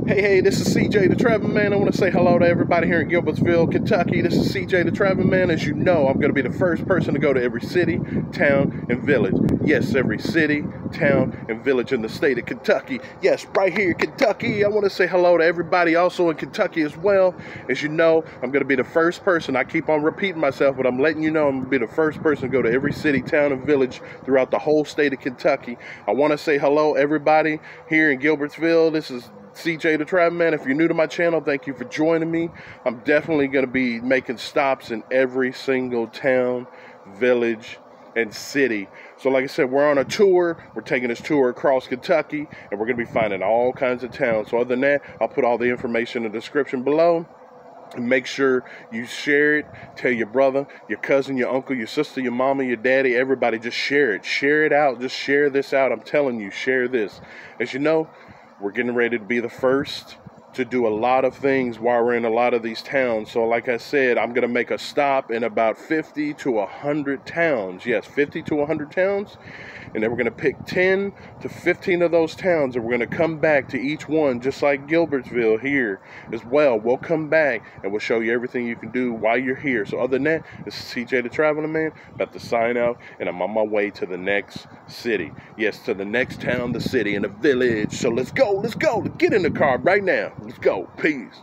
Hey, this is CJ the Traveling Man. I want to say hello to everybody here in Gilbertsville, Kentucky. This is CJ the Traveling Man. As you know, I'm going to be the first person to go to every city, town, and village. Yes, every city, town, and village in the state of Kentucky. Yes, right here in Kentucky. I want to say hello to everybody also in Kentucky as well. As you know, I'm going to be the first person. I keep on repeating myself, but I'm letting you know I'm going to be the first person to go to every city, town, and village throughout the whole state of Kentucky. I want to say hello, everybody here in Gilbertsville. This is CJ the Traveling Man. If you're new to my channel, thank you for joining me. I'm definitely going to be making stops in every single town, village, and city. So like I said, we're on a tour. We're taking this tour across Kentucky, and we're going to be finding all kinds of towns. So other than that, I'll put all the information in the description below. And make sure you share it. Tell your brother, your cousin, your uncle, your sister, your mama, your daddy, everybody. Just share it. Share it out. Just share this out. I'm telling you, share this. As you know, we're getting ready to be the first to do a lot of things while we're in a lot of these towns. So like I said, I'm going to make a stop in about 50 to 100 towns. Yes, 50 to 100 towns. And then we're going to pick 10 to 15 of those towns, and we're going to come back to each one, just like Gilbertsville here as well. We'll come back and we'll show you everything you can do while you're here. So other than that, this is CJ the Traveling Man, about to sign out, and I'm on my way to the next city. Yes, to the next town, the city, and the village. So let's go. Let's get in the car right now. Let's go. Peace.